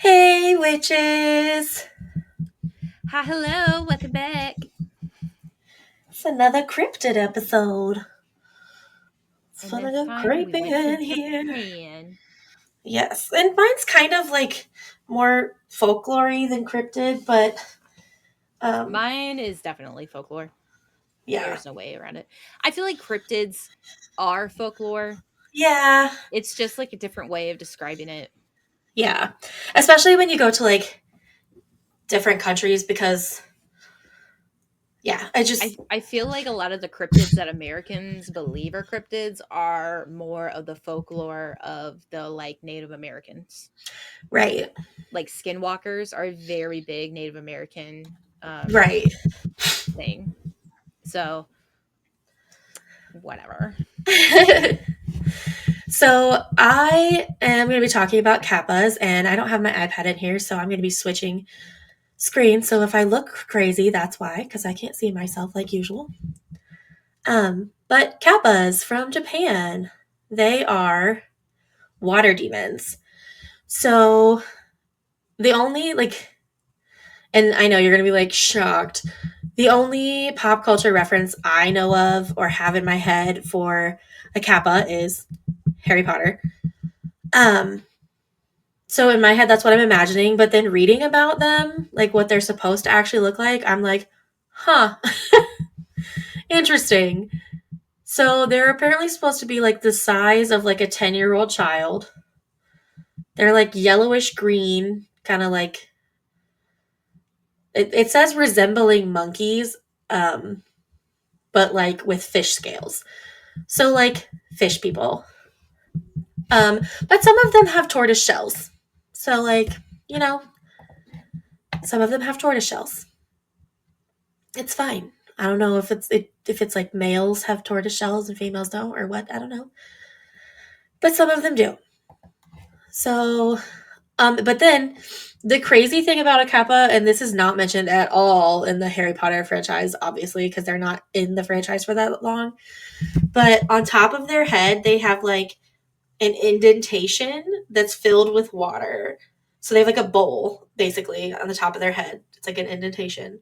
Hey, witches! Hi, hello, welcome back. It's another cryptid episode. It's And fun to this go time we creeping went to in here. Japan. Yes, and mine's kind of like more folklore-y than cryptid, but um, Mine is definitely folklore. yeah, There's no way around it. I feel like cryptids are folklore. yeah, It's just like a different way of describing it. yeah. Especially when you go to like different countries, because yeah, I I, just I feel like a lot of the cryptids that Americans believe are cryptids are more of the folklore of the like Native Americans. right, Like skinwalkers are a very big Native American right. thing. So whatever. So I am going to be talking about kappas, and I don't have my iPad in here, so I'm going to be switching screen. So if I look crazy, that's why, because I can't see myself like usual. But kappas from Japan, they are water demons. So the only and I know you're gonna be like shocked. The only pop culture reference I know of or have in my head for a kappa is Harry Potter. Um, so in my head, that's what I'm imagining. But then reading about them, like what they're supposed to actually look like, I'm like, huh, interesting. So they're apparently supposed to be like the size of like a 10-year-old child. They're like yellowish green, kind of like it says resembling monkeys, um, but like with fish scales. So like fish people. But some of them have tortoise shells. So like, you know, some of them have tortoise shells. It's fine. I don't know if it's like males have tortoise shells and females don't or what. I don't know. But some of them do. So but then the crazy thing about a kappa, and this is not mentioned at all in the Harry Potter franchise, obviously, because they're not in the franchise for that long. But on top of their head, they have like an indentation that's filled with water. So they have like a bowl basically on the top of their head. It's like an indentation.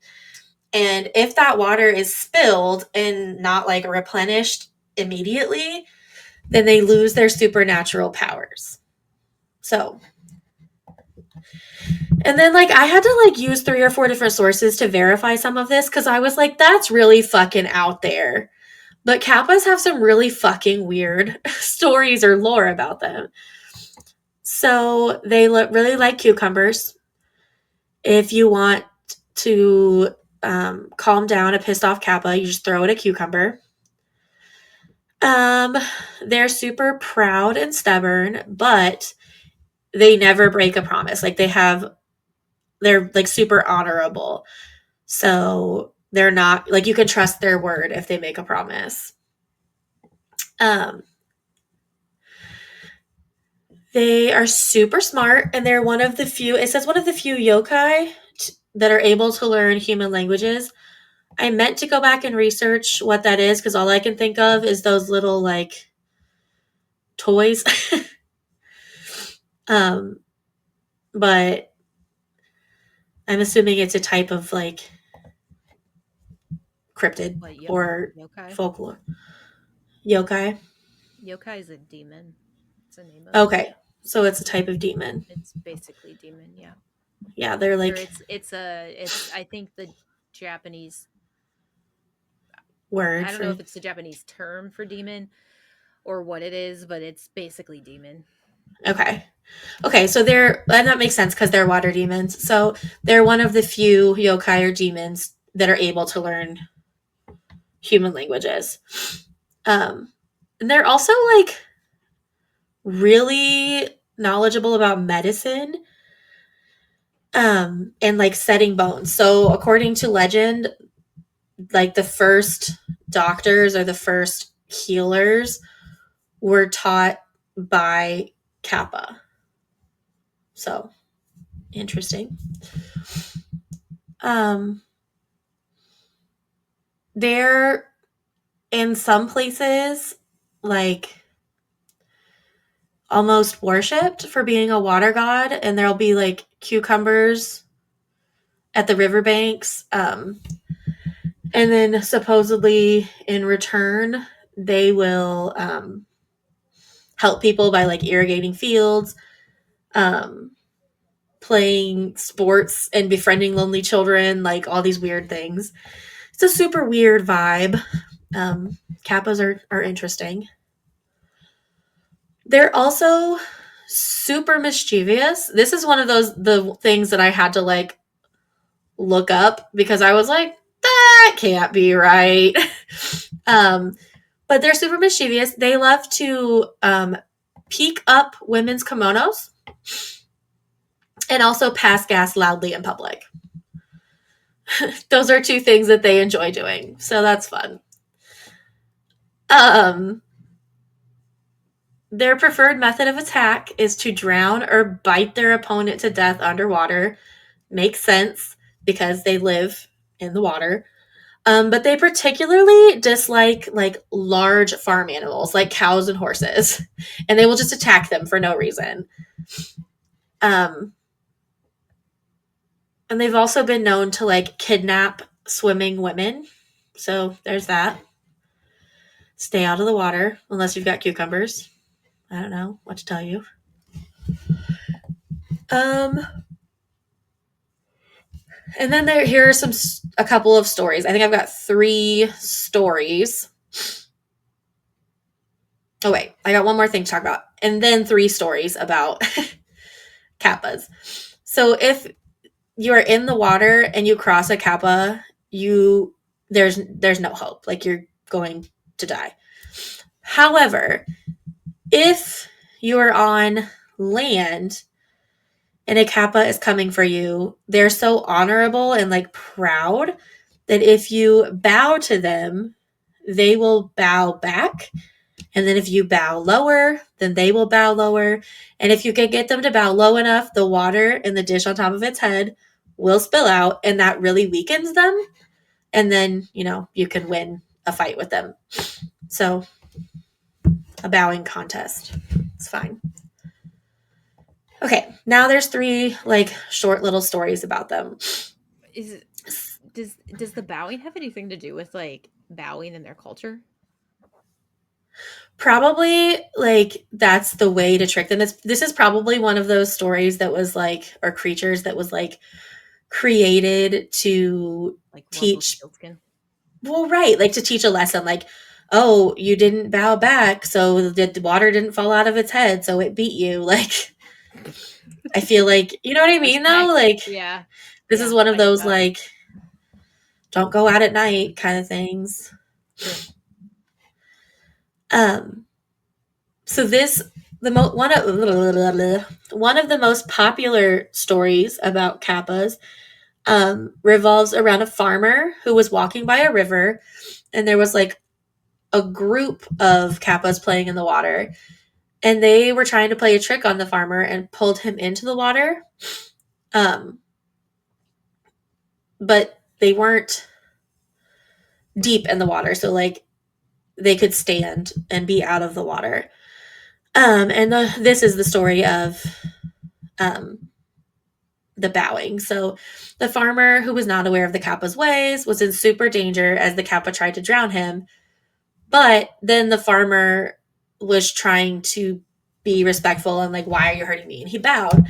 And if that water is spilled and not like replenished immediately, then they lose their supernatural powers. So and then like I had to like use 3 or 4 different sources to verify some of this because I was like, that's really fucking out there. But kappas have some really fucking weird stories or lore about them. So they really like cucumbers. If you want to calm down a pissed off kappa, you just throw it a cucumber. Um, they're super proud and stubborn, but they never break a promise. Like they're like super honorable. So they're not like you can trust their word if they make a promise. Um, they are super smart and they're one of the few, it says one of the few yokai that are able to learn human languages. I meant to go back and research what that is because all I can think of is those little like toys. um, but I'm assuming it's a type of like cryptid What or yokai? folklore. Yokai. Yokai is a demon. It's a name of it. Okay. So it's a type of demon. It's basically demon, yeah. Yeah, they're Or like it's I think the Japanese word I don't know for if it's the Japanese term for demon or what it is, but it's basically demon. okay. Okay, so they're and that makes sense because they're water demons. So they're one of the few yokai or demons that are able to learn human languages. And they're also like really knowledgeable about medicine and like setting bones. So according to legend, like the first doctors or the first healers were taught by Kappa. So interesting. Um they're in some places like almost worshipped for being a water god, and there'll be like cucumbers at the riverbanks. And then supposedly in return, they will help people by like irrigating fields, um, playing sports, and befriending lonely children, like all these weird things. It's a super weird vibe. Kappas are interesting. They're also super mischievous. This is one of the things that I had to like look up because I was like, that can't be right. um, but they're super mischievous. They love to peek up women's kimonos and also pass gas loudly in public. Those are two things that they enjoy doing. So that's fun. Um, their preferred method of attack is to drown or bite their opponent to death underwater. Makes sense because they live in the water. But they particularly dislike like large farm animals like cows and horses, and they will just attack them for no reason. Um, and they've also been known to like kidnap swimming women. So there's that. Stay out of the water unless you've got cucumbers. I don't know what to tell you. Um, and then here are a couple of stories. I think I've got 3 stories. Oh wait, I got one more thing to talk about, and then 3 stories about kappas. So if you are in the water and you cross a kappa, there's no hope. Like you're going to die. However, if you are on land and a kappa is coming for you, they're so honorable and like proud that if you bow to them, they will bow back. And then if you bow lower, then they will bow lower. And if you can get them to bow low enough, the water in the dish on top of its head will spill out, and that really weakens them. And then, you can win a fight with them. So, a bowing contest. It's fine. Okay, now there's 3 like short little stories about them. Does the bowing have anything to do with like bowing in their culture? Probably like that's the way to trick them. This is probably one of those stories that was like, or creatures that was like created to Like teach. sealskin? Well, right, like to teach a lesson, like, oh, you didn't bow back, so the water didn't fall out of its head, so it beat you. Like, I feel like, you know what I mean, though? Like, Yeah. this is one of I get those, that. like, don't go out at night kind of things. Sure. So one of the most popular stories about kappas revolves around a farmer who was walking by a river, and there was like a group of kappas playing in the water, and they were trying to play a trick on the farmer and pulled him into the water. But they weren't deep in the water, so like they could stand and be out of the water. And this is the story of the bowing. So the farmer, who was not aware of the kappa's ways, was in super danger as the kappa tried to drown him. But then the farmer was trying to be respectful and like, why are you hurting me? And he bowed.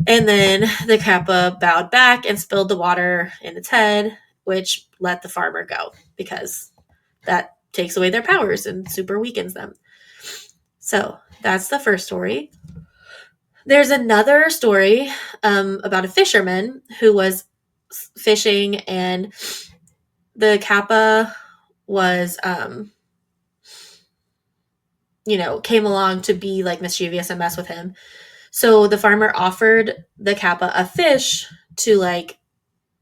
And then the kappa bowed back and spilled the water in its head, which let the farmer go because that takes away their powers and super weakens them. So that's the first story. There's another story about a fisherman who was fishing, and the kappa was, came along to be like mischievous and mess with him. So the farmer offered the kappa a fish to like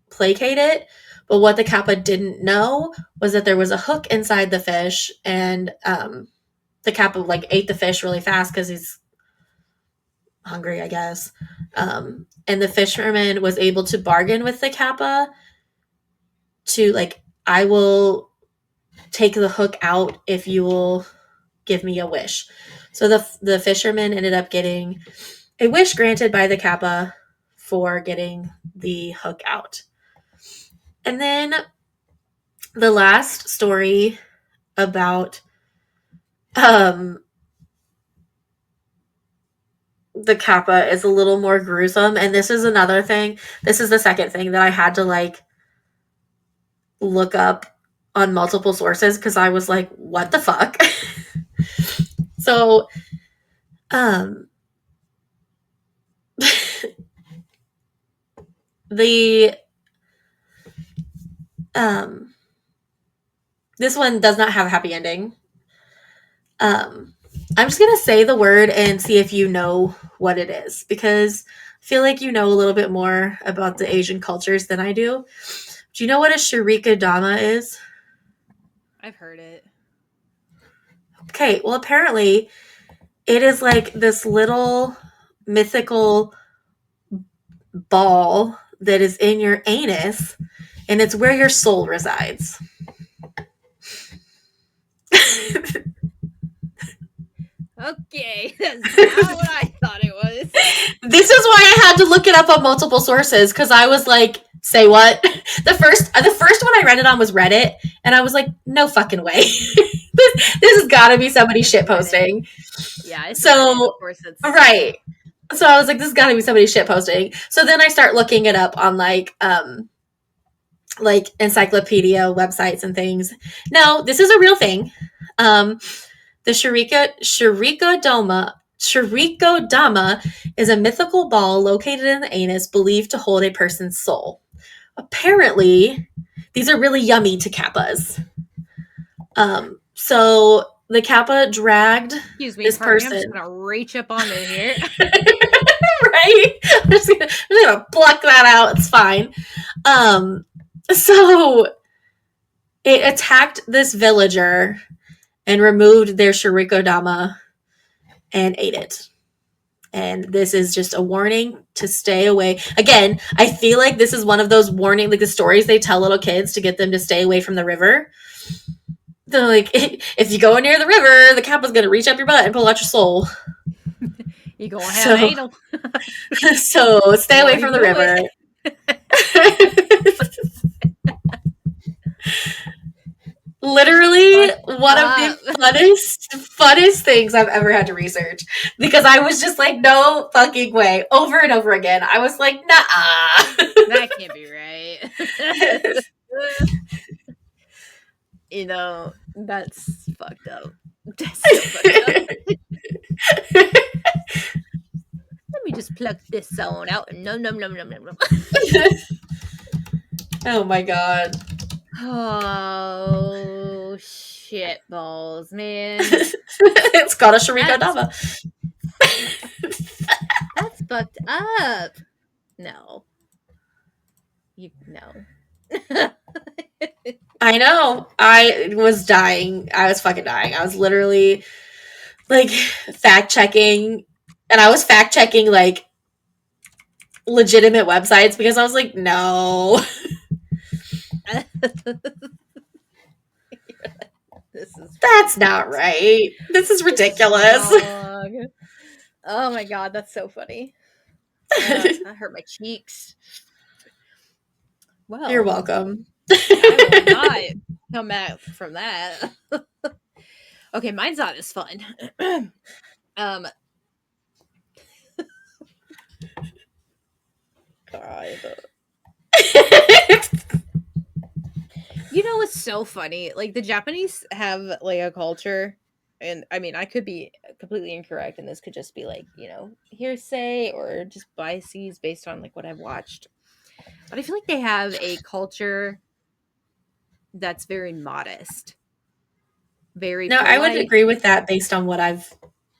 placate it. But what the kappa didn't know was that there was a hook inside the fish, and the kappa like ate the fish really fast because he's hungry, I guess. And the fisherman was able to bargain with the kappa to like, I will take the hook out if you will give me a wish. So the fisherman ended up getting a wish granted by the Kappa for getting the hook out. And then the last story about um the Kappa is a little more gruesome, and this is another thing. This is the second thing that I had to like look up on multiple sources because I was like, what the fuck? So um the um this one does not have a happy ending. I'm just gonna say the word and see if you know what it is, because I feel like you know a little bit more about the Asian cultures than I do. Do you know what a Sharika Dama is? I've heard it. Okay, well, apparently it is like this little mythical ball that is in your anus, and it's where your soul resides. Okay, that's not what I thought it was. This is why I had to look it up on multiple sources, because I was like, say what? The first one I read it on was Reddit, and I was like, no fucking way. this has got to be somebody shit posting. Yeah, it's So Reddit. Of course it's right. So I was like, this has got to be somebody shit posting. So then I start looking it up on like encyclopedia websites and things. No, this is a real thing. The Shiriko Dama is a mythical ball located in the anus believed to hold a person's soul. Apparently, these are really yummy to Kappas. So the Kappa dragged Excuse me, this pardon me, I'm person. just gonna reach up on in here. Right? I'm just gonna pluck that out. It's fine. So it attacked this villager and removed their Shiriko Dama and ate it. And this is just a warning to stay away. Again, I feel like this is one of those warning, like the stories they tell little kids to get them to stay away from the river. They're like, if you go near the river, the Kappa's gonna reach up your butt and pull out your soul. You gonna have anal. So stay away from the river. Literally one of the funnest things I've ever had to research, because I was just like, no fucking way, over and over again. I was like, nah. That can't be right. You know, that's fucked up. That's so fucked up. Let me just pluck this zone out and nom nom nom nom nom nom. Oh my god. Oh shit balls, man. It's called a Shiriko Dama. That's fucked up. No. No. I know. I was dying. I was fucking dying. I was literally like fact checking, and I was fact checking like legitimate websites because I was like, no. That's not right. This is ridiculous. Oh my god, that's so funny. That hurt my cheeks. Well, you're welcome. I will not come back from that. Okay, mine's not as fun. God. You know what's so funny? Like the Japanese have like a culture, and I mean I could be completely incorrect, and this could just be like, you know, hearsay or just biases based on like what I've watched. But I feel like they have a culture that's very modest. Very No, polite. I would agree with that based on what I've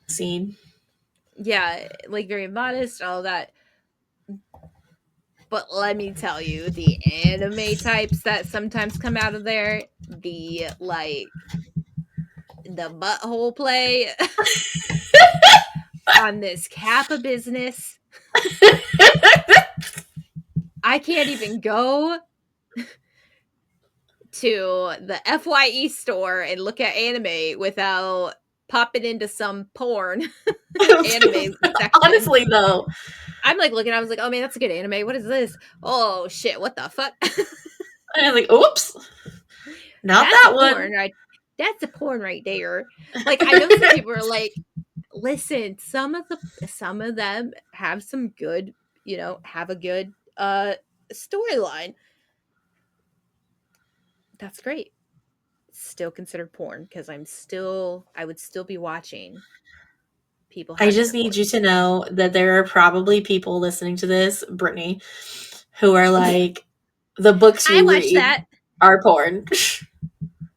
seen. Yeah, like very modest, all that. But let me tell you, the anime types that sometimes come out of there, the butthole play on this Kappa business. I can't even go to the FYE store and look at anime without popping into some porn anime section. Honestly, though. I'm like looking, I was like, oh man, that's a good anime. What is this? Oh shit, what the fuck? And I'm like, oops, not That's a that one. porn, right? That's a porn right there. Like I know some people are like, listen, some of them have some good, have a good storyline. That's great. Still considered porn because I would still be watching people I having just their need porn. you to know that there are probably people listening to this, Brittany, who are like, the books I you watched read that. are porn.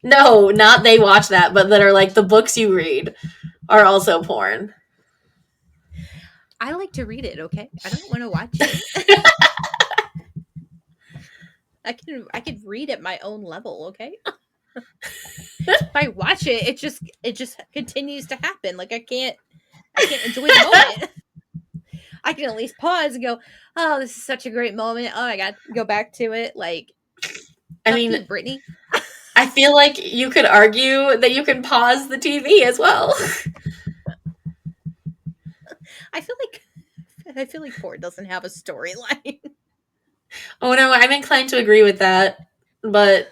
No, not they watch that, but that are like, the books you read are also porn. I like to read it, okay? I don't want to watch it. I can read at my own level, okay? If I watch it, it just continues to happen. Like I can't enjoy the moment. I can at least pause and go, "Oh, this is such a great moment. Oh my god." Go back to it like, I "Fuck mean, you, Brittany." I feel like you could argue that you can pause the TV as well. I feel like I feel like porn doesn't have a storyline. Oh no, I'm inclined to agree with that, but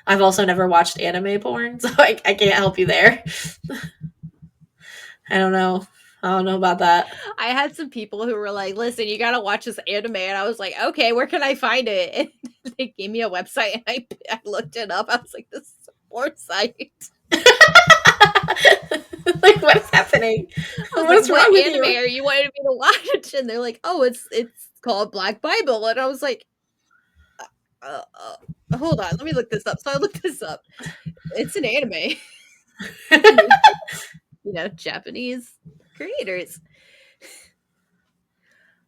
I've also never watched anime porn, so I can't help you there. I don't know. I don't know about that. I had some people who were like, "Listen, you gotta watch this anime," and I was like, "Okay, where can I find it?" And they gave me a website, and I looked it up. I was like, "This is a porn site." Like, what's happening? I was like, What's wrong "What with anime you? are you wanting me to watch?" And they're like, "Oh, it's called Black Bible," and I was like, hold on, let me look this up." So I looked this up. It's an anime, Japanese creators.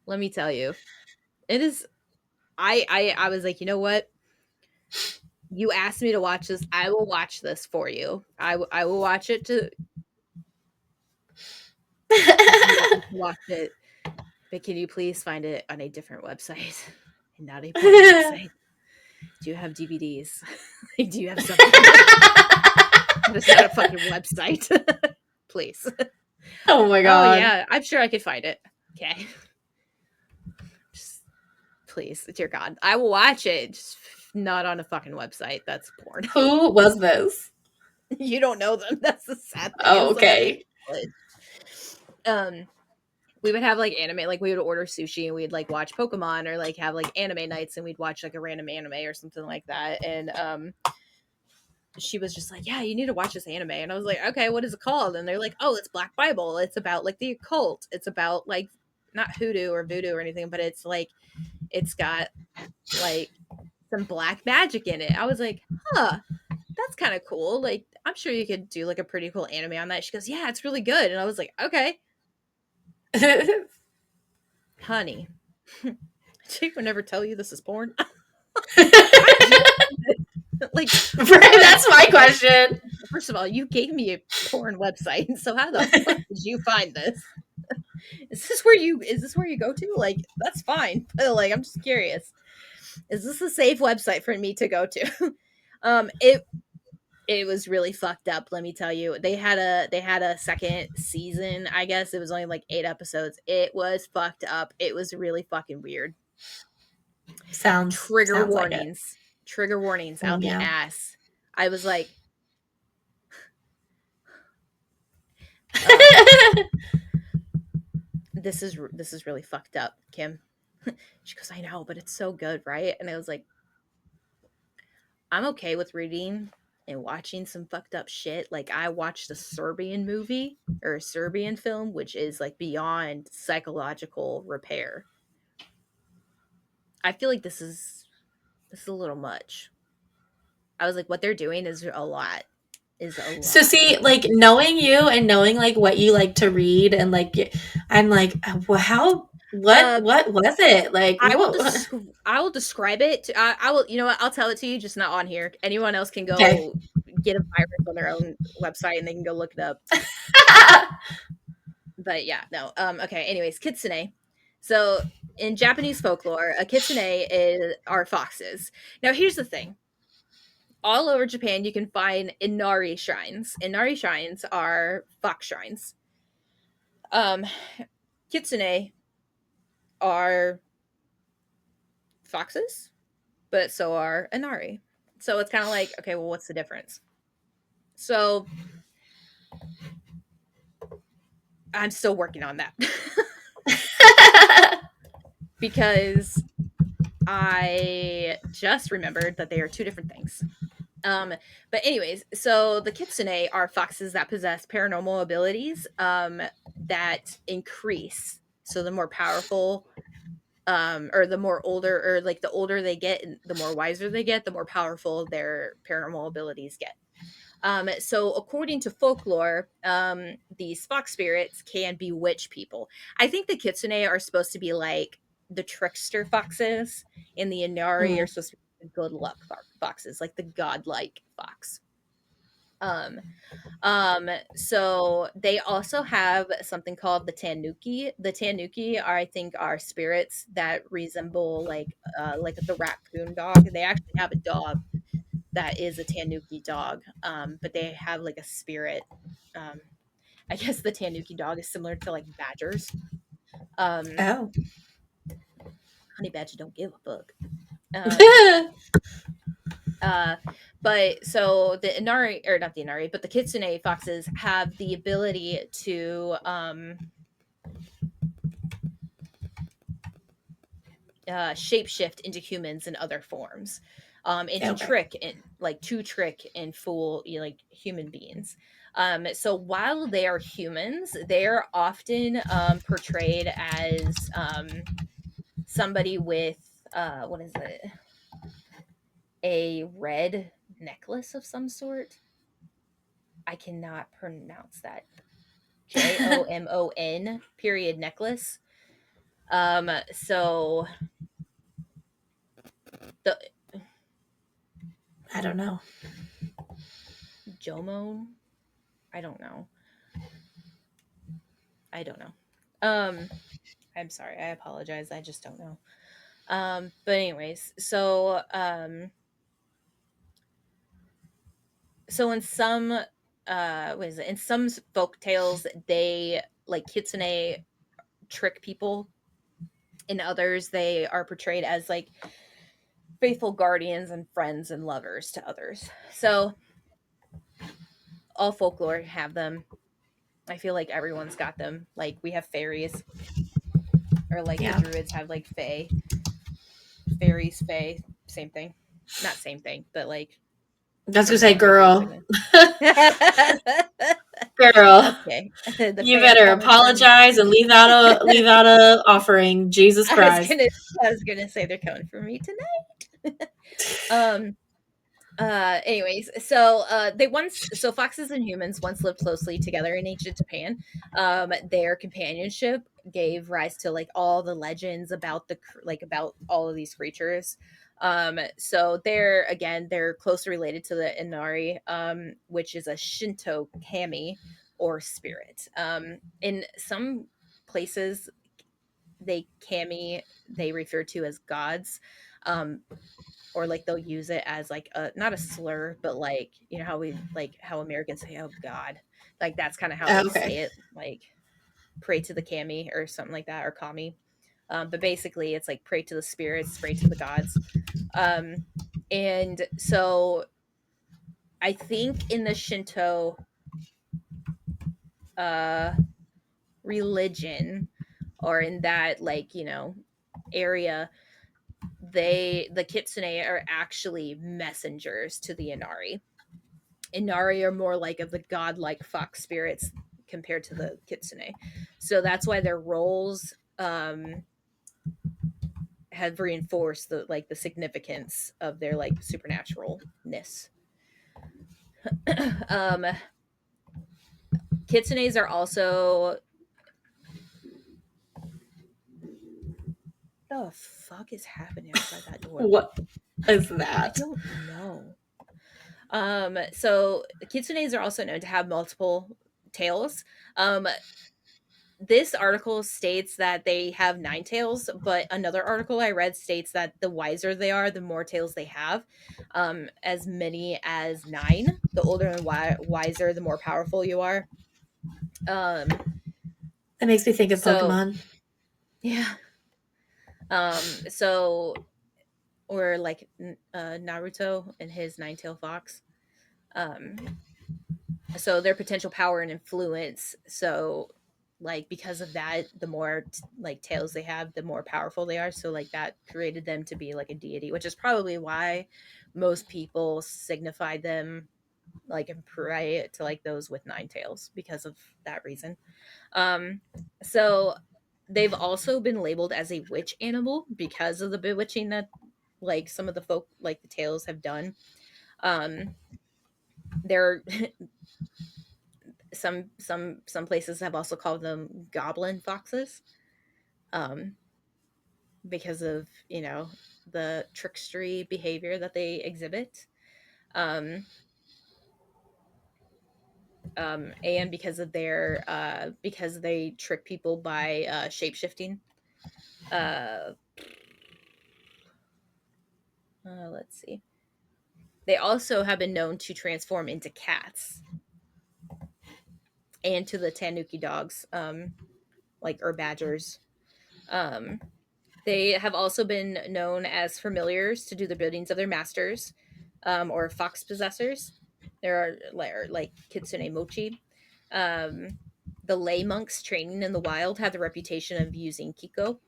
Let me tell you, it is. I was like, you know what? You asked me to watch this. I will watch this for you. I will watch it to watch it. But can you please find it on a different website and not a porn website? Do you have DVDs? Like, do you have something? That is not a fucking website. Please. Oh my Oh god. yeah, I'm sure I could find it. Okay. Just please, dear God. I will watch it. Just not on a fucking website. That's porn. Who was this? You don't know them. That's the sad thing Oh, is somebody in okay. college. We would have like anime, like we would order sushi and we'd like watch Pokemon or like have like anime nights and we'd watch like a random anime or something like that. And she was just like, "Yeah, you need to watch this anime." And I was like, "Okay, what is it called?" And they're like, "Oh, it's Black Bible. It's about like the occult. It's about like not hoodoo or voodoo or anything, but it's like it's got like some black magic in it." I was like, "Huh, that's kind of cool. Like, I'm sure you could do like a pretty cool anime on that." She goes, "Yeah, it's really good." And I was like, "Okay, honey, she would never tell you this is porn." How did you like? That's my question. First of all, you gave me a porn website, so how the fuck did you find this? Is this where you go to? Like, that's fine. But like, I'm just curious. Is this a safe website for me to go to? It was really fucked up, let me tell you. They had a second season, I guess. It was only like 8 episodes. It was fucked up. It was really fucking weird. Trigger Sounds like it. warnings. Trigger warnings Oh out the yeah. ass. I was like, um, this is really fucked up, Kim. She goes, "I know, but it's so good, right?" And I was like, "I'm okay with reading and watching some fucked up shit. Like I watched a Serbian movie or a Serbian film, which is like beyond psychological repair. I feel like this is a little much." I was like, "What they're doing is a lot. Is a So lot." see, like knowing you and knowing like what you like to read and like I'm like, well, how Um, what was it? Like what? I will describe it. I will. You know what? I'll tell it to you, just not on here. Anyone else can Okay. go get a virus on their own website and they can go look it up. But yeah, no. Okay. Anyways, kitsune. So in Japanese folklore, a kitsune are foxes. Now here's the thing. all over Japan, you can find Inari shrines. Inari shrines are fox shrines. Um, Kitsune are foxes, but so are Inari. So it's kind of like, okay, well, what's the difference? So I'm still working on that because I just remembered that they are two different things. Um, but anyways, so the Kitsune are foxes that possess paranormal abilities that increase. So the more powerful, or the more older, or like the older they get, and the more wiser they get, the more powerful their paranormal abilities get. So according to folklore, these fox spirits can bewitch people. I think the Kitsune are supposed to be like the trickster foxes, and the Inari Mm. are supposed to be the good luck foxes, like the godlike fox. Um, so they also have something called the Tanuki. The Tanuki are, I think, are spirits that resemble like the raccoon dog. They actually have a dog that is a Tanuki dog, but they have like a spirit. Um, I guess the Tanuki dog is similar to like badgers. Um, Oh. Honey badger don't give a fuck. Uh, but so the Inari, or not the Inari, but the Kitsune foxes have the ability to shapeshift into humans and other forms, and to Okay. trick and fool, like human beings. So while they are humans, they are often portrayed as somebody with what is it? A red necklace of some sort. I cannot pronounce that. JOMON period necklace. So the I don't know. Jomon, I don't know. I don't know. Um, I'm sorry. I apologize. I just don't know. But anyways, so in some what is it? In some folk tales, they like kitsune trick people. In others, they are portrayed as like faithful guardians and friends and lovers to others. So all folklore have them. I feel like everyone's got them. Like we have fairies, or like the Yeah. druids have like fae, fairies, fae, same thing. Not same thing, but like I was gonna say, similar, I guess. I girl, mean, girl, okay, the you fae are better coming for me. apologize and leave out a offering. Jesus I was Christ. gonna, I was gonna say they're coming for me tonight. um. Anyways, so foxes and humans once lived closely together in ancient Japan. Their companionship gave rise to like all the legends about about all of these creatures. So they're closely related to the Inari, which is a Shinto kami or spirit. In some places, they refer to as gods. Um, or like they'll use it as like a not a slur, but like how we like how Americans say, "Oh God," like that's kind of how they Okay. say it, like pray to the kami or something like that, or kami. But basically, it's like pray to the spirits, pray to the gods. And so I think in the Shinto uh, religion, or in that area, the kitsune are actually messengers to the Inari. Inari are more like of the godlike fox spirits compared to the kitsune. So that's why their roles have reinforced the significance of their like supernaturalness. um Kitsunes are also, the fuck is happening outside that door? What is I that? don't know. So kitsunes are also known to have multiple tails. Um this article states that they have 9 tails, but another article I read states that the wiser they are, the more tails they have, as many as 9. The older and wiser, the more powerful you are. Um, That makes me think of so Pokemon. yeah, so or like Naruto and his 9 tail fox. Um, so their potential power and influence. So like because of that, the more like tails they have, the more powerful they are. So like that created them to be like a deity, which is probably why most people signify them like and pray to like those with 9 tails because of that reason. Um, so they've also been labeled as a witch animal because of the bewitching that like some of the folk like the tales have done. Um, they're some places have also called them goblin foxes, um, because of the trickstery behavior that they exhibit, um, and because of their because they trick people by shape shifting. Uh, let's see. They also have been known to transform into cats and to the tanuki dogs, like or badgers. Um, They have also been known as familiars to do the biddings of their masters, or fox possessors. There are like Kitsune Mochi. Um, the lay monks training in the wild have the reputation of using Kiko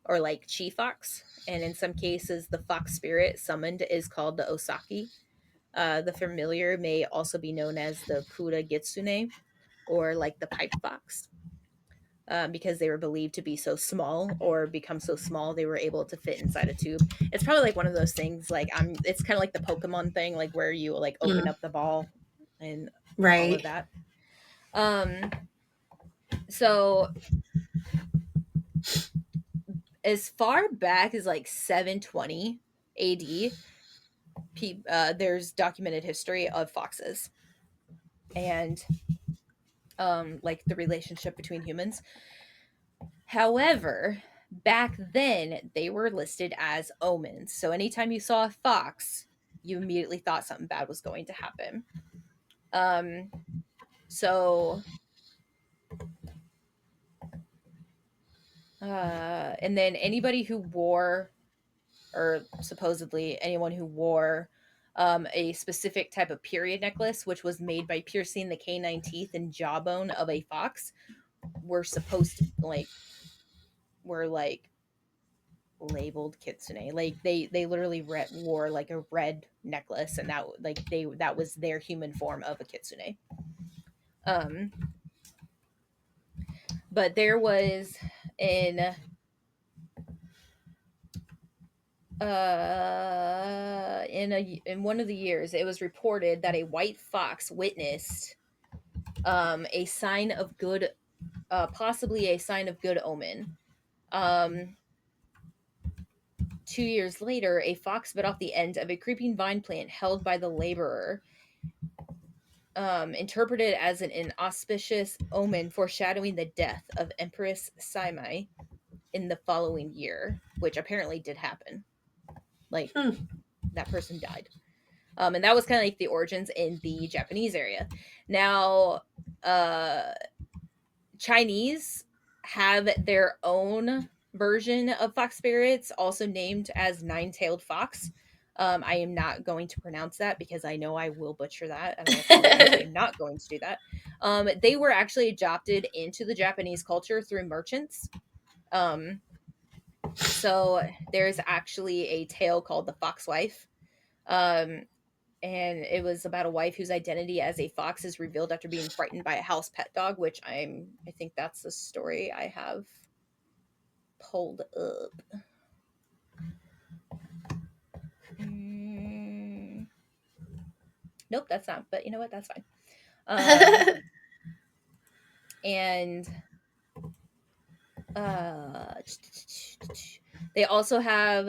or like Chi Fox. And in some cases, the fox spirit summoned is called the Osaki. The familiar may also be known as the Kura Gitsune or like the pipe fox, because they were believed to be so small or become so small they were able to fit inside a tube. It's probably like one of those things like it's kind of like the Pokemon thing, like where you like open Mm, up the ball and all of right. that. Um, so as far back as like 720 AD, there's documented history of foxes and like the relationship between humans. However, back then they were listed as omens. So anytime you saw a fox, you immediately thought something bad was going to happen. Um, so and then anybody who wore, or supposedly anyone who wore, a specific type of period necklace, which was made by piercing the canine teeth and jawbone of a fox, were supposed to were like labeled kitsune. Like they literally wore like a red necklace, and that was their human form of a kitsune. Um, but there was in in one of the years it was reported that a white fox witnessed a sign of good, possibly a sign of good omen. Um, 2 years later, a fox bit off the end of a creeping vine plant held by the laborer, interpreted as an inauspicious omen foreshadowing the death of Empress Saimai in the following year, which apparently did happen. Like, Hmm. that person died. And that was kind of like the origins in the Japanese area. Now, uh, Chinese have their own version of fox spirits, also named as nine-tailed fox. I am not going to pronounce that because I know I will butcher that, and I apologize. I am not going to do that. They were actually adopted into the Japanese culture through merchants. Um, so there's actually a tale called the Fox Wife. Um, and it was about a wife whose identity as a fox is revealed after being frightened by a house pet dog, which I think that's the story I have pulled up. Mm, nope, that's not. But you know what? That's fine. Um, and uh, they also have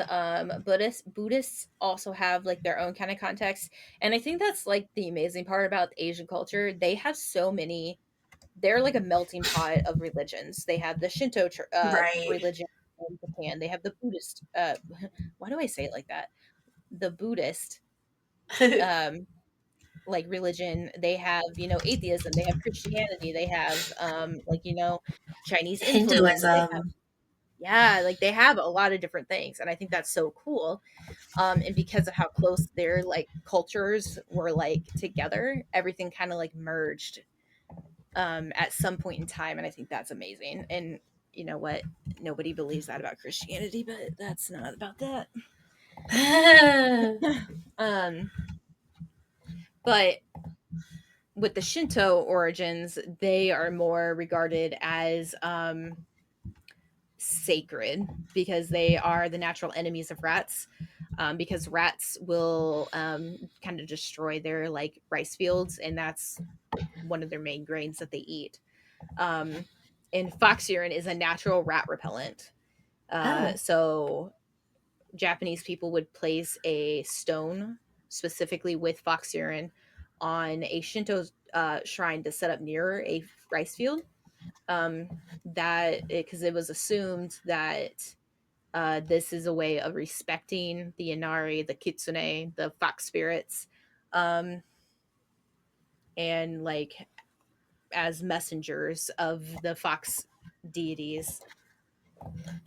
Buddhists also have like their own kind of context, and I think that's like the amazing part about Asian culture. They have so many they're like a melting pot of religions. They have the Shinto Right. religion in Japan. They have the Buddhist. Why do I say it like that? The Buddhist um, like religion. They have atheism. They have Christianity. They have Chinese influence. They have Hinduism. yeah, like they have a lot of different things, and I think that's so cool. And because of how close their like cultures were like together, everything kind of like merged at some point in time, and I think that's amazing. And you know what? Nobody believes that about Christianity, but that's not about that. um, but with the Shinto origins, they are more regarded as sacred because they are the natural enemies of rats. Because rats will kind of destroy their like rice fields, and that's one of their main grains that they eat. Um, and fox urine is a natural rat repellent. Oh. So Japanese people would place a stone specifically with fox urine on a Shinto shrine to set up near a rice field. That because it was assumed that this is a way of respecting the Inari, the Kitsune, the fox spirits, um, and like as messengers of the fox deities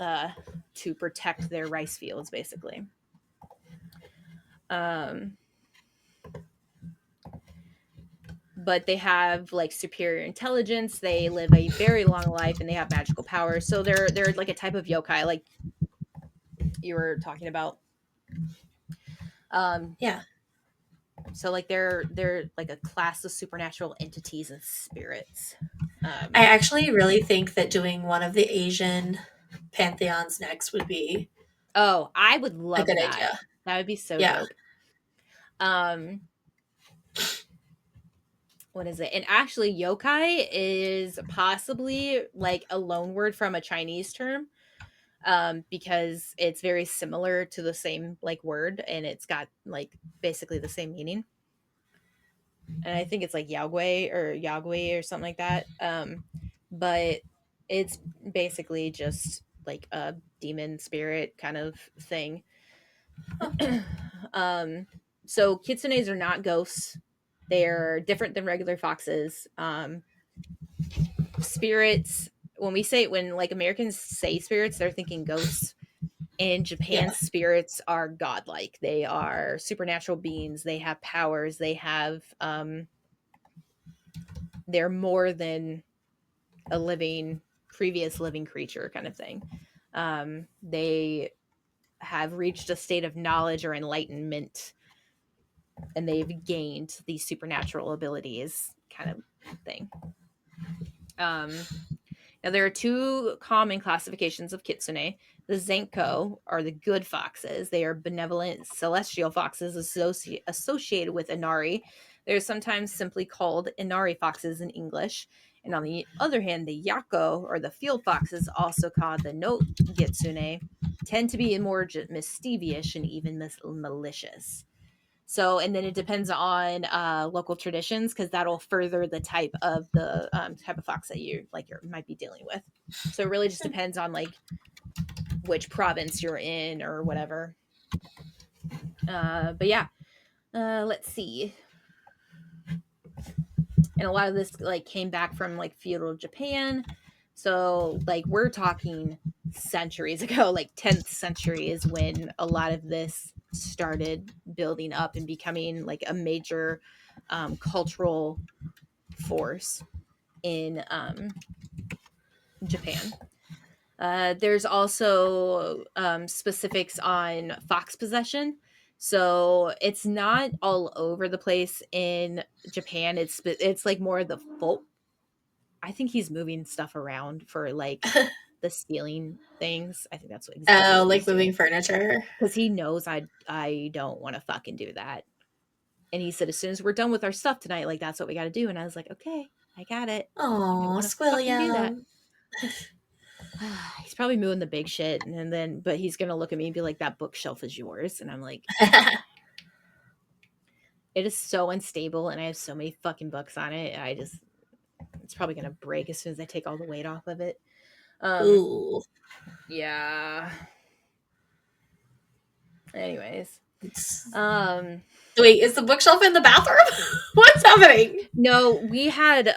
uh, to protect their rice fields, basically. Um, but they have like superior intelligence. They live a very long life, and they have magical powers. So they're like a type of yokai, like you were talking about. Um, Yeah. so like they're like a class of supernatural entities and spirits. I Um, actually really think that doing one of the Asian pantheons next would be oh, I would a love good that. idea. That would be so Yeah. dope. Um, what is it? And actually, yokai is possibly like a loan word from a Chinese term, because it's very similar to the same like word, and it's got like basically the same meaning. And I think it's like Yagui or something like that. But it's basically just like a demon spirit kind of thing. Oh, um, so kitsunes are not ghosts. They're different than regular foxes. Spirits, when like Americans say spirits, they're thinking ghosts. In Japan, yeah. spirits are godlike. They are supernatural beings. They have powers. They're more than a previous living creature kind of thing. They have reached a state of knowledge or enlightenment, and they've gained these supernatural abilities kind of thing. Um, Now, there are two common classifications of kitsune. The Zenko are the good foxes. They are benevolent celestial foxes associated with Inari. They're sometimes simply called Inari foxes in English. And on the other hand, the Yako, or the field foxes, also called the No Gitsune, tend to be more mischievous and even malicious. So, and then it depends on local traditions because that'll further the type of fox that you might be dealing with. So it really just depends on like which province you're in or whatever. But yeah, let's see. And a lot of this like came back from like feudal Japan. So like we're talking centuries ago, like 10th century is when a lot of this started building up and becoming like a major cultural force in Japan. There's also specifics on fox possession. So it's not all over the place in Japan. It's like more of the folk. I think he's moving stuff around for like the stealing things. I think that's exactly Oh, what like he's moving doing furniture. because he knows I don't want to fucking do that. And he said as soon as we're done with our stuff tonight, like that's what we got to do. And I was like, okay, I got it. I don't Oh, want to fucking do that. Squilliam. He's probably moving the big shit, and then but he's gonna look at me and be like, "That bookshelf is yours," and I'm like, "It is so unstable, and I have so many fucking books on it. I just It's probably gonna break as soon as I take all the weight off of it. Um, Ooh. yeah. Anyways, It's- um, Wait, is the bookshelf in the bathroom? What's happening? no, we had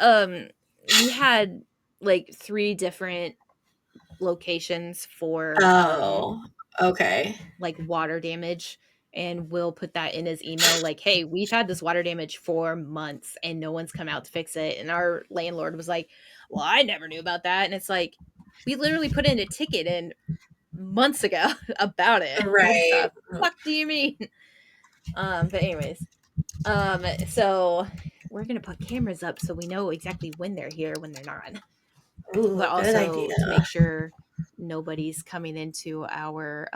like 3 different locations for Oh, okay. like water damage, and Will put that in his email like, "Hey, we've had this water damage for months and no one's come out to fix it." And our landlord was like, "Well, I never knew about that." And it's like, we literally put in a ticket in months ago about it. What Right. the fuck do you mean? But anyways, so we're gonna put cameras up so we know exactly when they're here, when they're not, but Ooh, good idea. also to make sure nobody's coming into our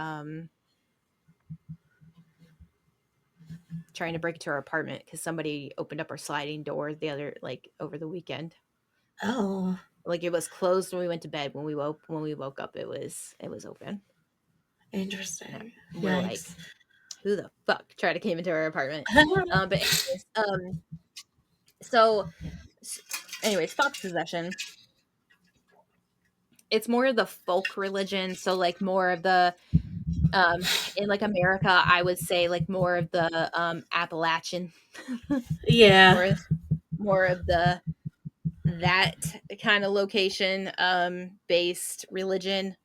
trying to break into our apartment because somebody opened up our sliding door the other like over the weekend. Oh, Like it was closed when we went to bed. When we woke up, it was open. And interesting. we're like, Yikes. who the fuck tried to came into our apartment? But anyways, so anyways, fox possession. It's more of the folk religion. So like more of the um in like America, I would say like more of the Appalachian, Yeah. more more of the that kind of location based religion.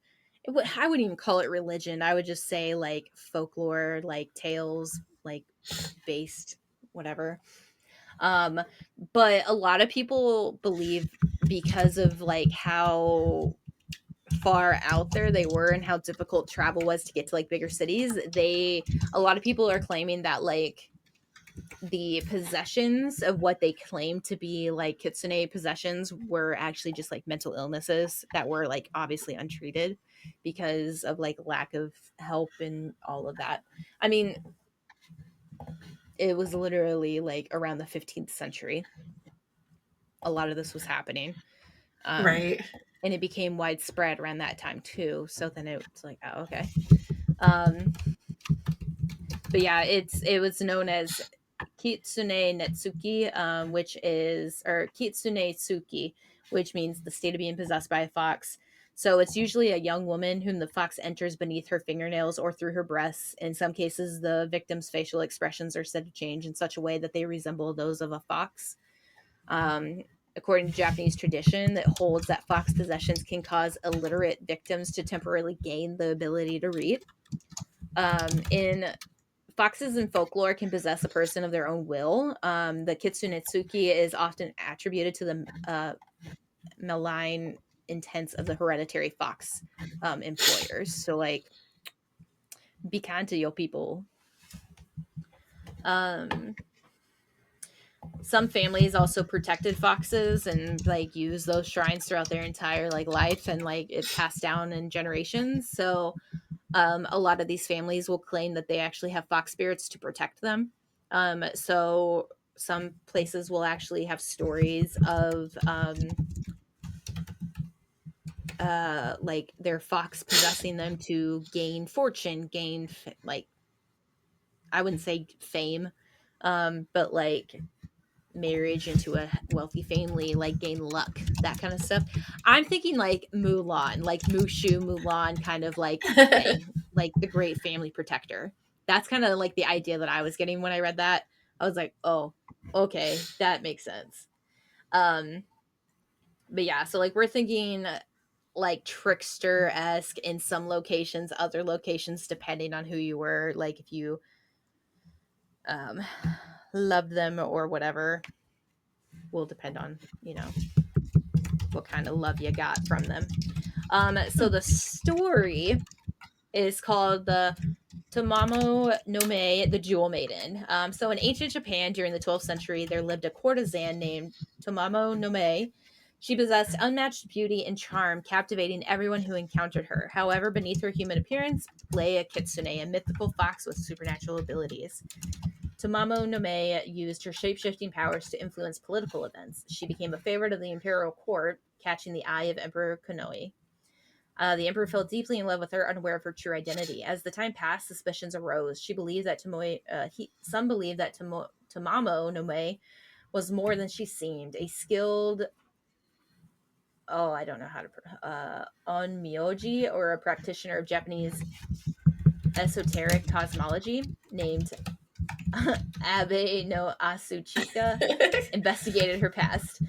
I wouldn't even call it religion. I would just say like folklore, like tales, like based whatever. Um but a lot of people believe, because of like how far out there they were and how difficult travel was to get to like bigger cities, a lot of people are claiming that like the possessions of what they claim to be like kitsune possessions were actually just like mental illnesses that were like obviously untreated because of like lack of help and all of that. I mean, it was literally like around the 15th century a lot of this was happening. um Right. and it became widespread around that time too, so then it's like, oh, okay. um but yeah, it was known as Kitsune Netsuki, which is, or Kitsune Tsuki, which means the state of being possessed by a fox. So it's usually a young woman whom the fox enters beneath her fingernails or through her breasts. In some cases, the victim's facial expressions are said to change in such a way that they resemble those of a fox. Um, According to Japanese tradition, that holds that fox possessions can cause illiterate victims to temporarily gain the ability to read. In Foxes in folklore can possess a person of their own will. The Kitsunetsuki is often attributed to the malign intents of the hereditary fox employers. So, like, be kind to your people. Um, some families also protected foxes and like use those shrines throughout their entire like life, and like it passed down in generations. So a lot of these families will claim that they actually have fox spirits to protect them. So some places will actually have stories of like their fox possessing them to gain fortune, like, I wouldn't say fame, but like marriage into a wealthy family, like gain luck, that kind of stuff. I'm thinking like Mulan, like Mushu Mulan kind of like thing, like the great family protector. That's kind of like the idea that I was getting when I read that. I was like, oh, okay, that makes sense. Um, but yeah, so like we're thinking like trickster esque in some locations, other locations, depending on who you were, like if you um love them or whatever, will depend on, what kind of love you got from them. So the story is called the Tamamo no Mae, the Jewel Maiden. So in ancient Japan during the 12th century, there lived a courtesan named Tamamo no Mae. She possessed unmatched beauty and charm, captivating everyone who encountered her. However, beneath her human appearance lay a kitsune, a mythical fox with supernatural abilities. Tamamo no Mae used her shape-shifting powers to influence political events. She became a favorite of the imperial court, catching the eye of Emperor Konoe. The emperor fell deeply in love with her, unaware of her true identity. As the time passed, suspicions arose. She believed that some believed that Tamamo no Mae was more than she seemed, a skilled I don't know how to onmyoji, or a practitioner of Japanese esoteric cosmology named Abe no Asuchika, investigated her past.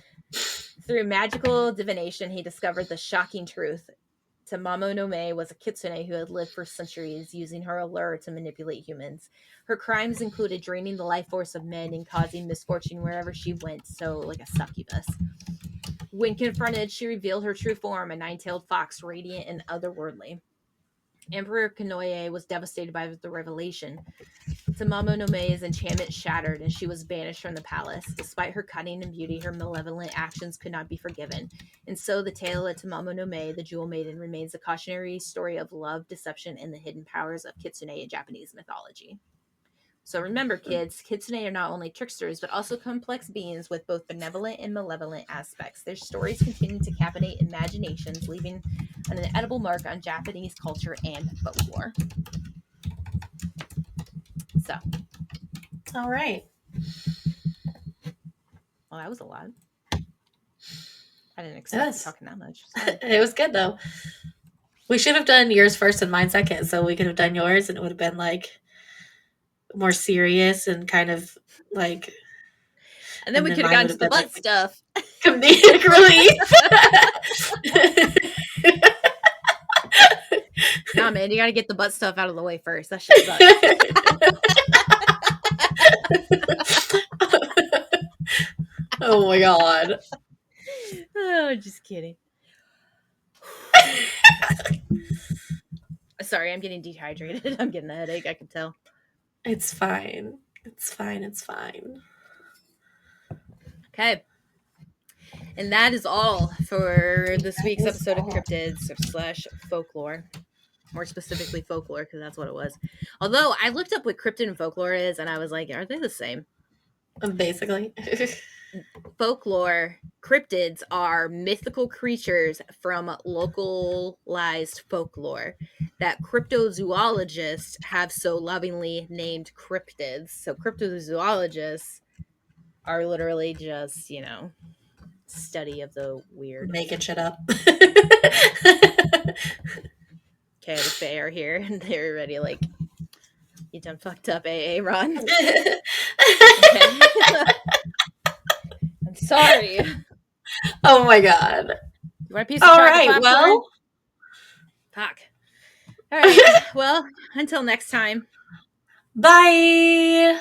Through magical divination, he discovered the shocking truth. Tamamo no Mae was a kitsune who had lived for centuries, using her allure to manipulate humans. Her crimes included draining the life force of men and causing misfortune wherever she went, so like a succubus. When confronted, she revealed her true form, a nine-tailed fox, radiant and otherworldly. Emperor Kanoye was devastated by the revelation. Tamamo no Mae's enchantment shattered, and she was banished from the palace. Despite her cunning and beauty, her malevolent actions could not be forgiven. And so the tale of Tamamo no Mae, the Jewel Maiden, remains a cautionary story of love, deception, and the hidden powers of Kitsune in Japanese mythology. So remember, kids, Kitsune are not only tricksters, but also complex beings with both benevolent and malevolent aspects. Their stories continue to captivate imaginations, leaving an inedible mark on Japanese culture and folklore. So, All right. well, that was a lot. I didn't expect Yes. you talking that much. Sorry. It was good though. We should have done yours first and mine second, so we could have done yours, and it would have been like more serious and kind of like. And then we could have gotten to the butt stuff. Comedic relief. Nah, man, you got to get the butt stuff out of the way first. That shit sucks. Oh my god. Oh, just kidding. Sorry, I'm getting dehydrated. I'm getting a headache. I can tell. It's fine. It's fine. It's fine. Okay. And that is all for this week's episode of Cryptids / folklore. More specifically, folklore, because that's what it was. Although I looked up what cryptid and folklore is, and I was like, are they the same? Basically. Folklore, cryptids are mythical creatures from localized folklore that cryptozoologists have so lovingly named cryptids. So cryptozoologists are literally just, study of the weird. Making shit up. Okay, the Fae are here and they're already like, you done fucked up, AA Ron. Okay. I'm sorry. Oh my god. You want a piece of All chocolate right, popcorn? well. Fuck. All right. Well, until next time. Bye.